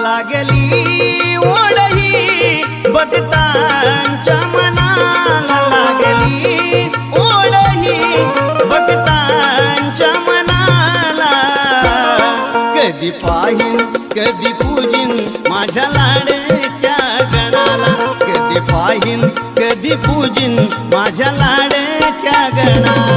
लागली ओढही भक्तांच्या मनाला लागली ओढही भक्तांच्या मनाला कधी पाहीन कधी पूजिन माझ्या लाडक्या गणाला कधी पाहीन कधी पूजिन माझ्या लाडक्या गणाला